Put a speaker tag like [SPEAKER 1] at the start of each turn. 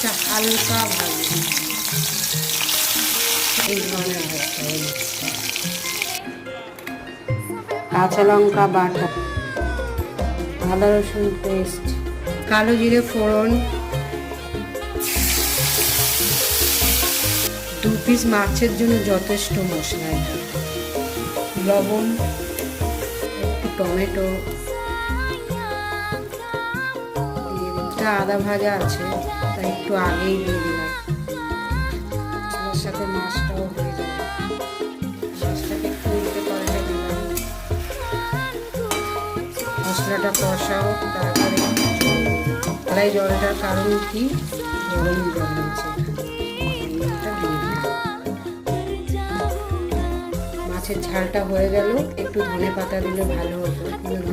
[SPEAKER 1] মাছটা হালকা ভাজবো, এই ধরনের ভাজতে হবে। কাঁচা লঙ্কা বাটা, আদা রসুন পেস্ট, কালো জিরে ফোড়ন, 2 পিস মাছের জন্য যথেষ্ট মশলা, এটা লবণ, একটু টমেটো, আদা ভাজা আছে তাই একটু আগেই দিয়ে দিলাম। তার সাথে মাছটাও হয়ে যাবে, মাছটাকে একটু উল্টে পাল্টে দিলাম। মশলাটা কষাও, তারপরে কড়াই জলটার কারণ কি, গরম জল হয়েছে, মাছের ঝালটা হয়ে গেল। একটু ধনে পাতা দিলে ভালো হতো, কিন্তু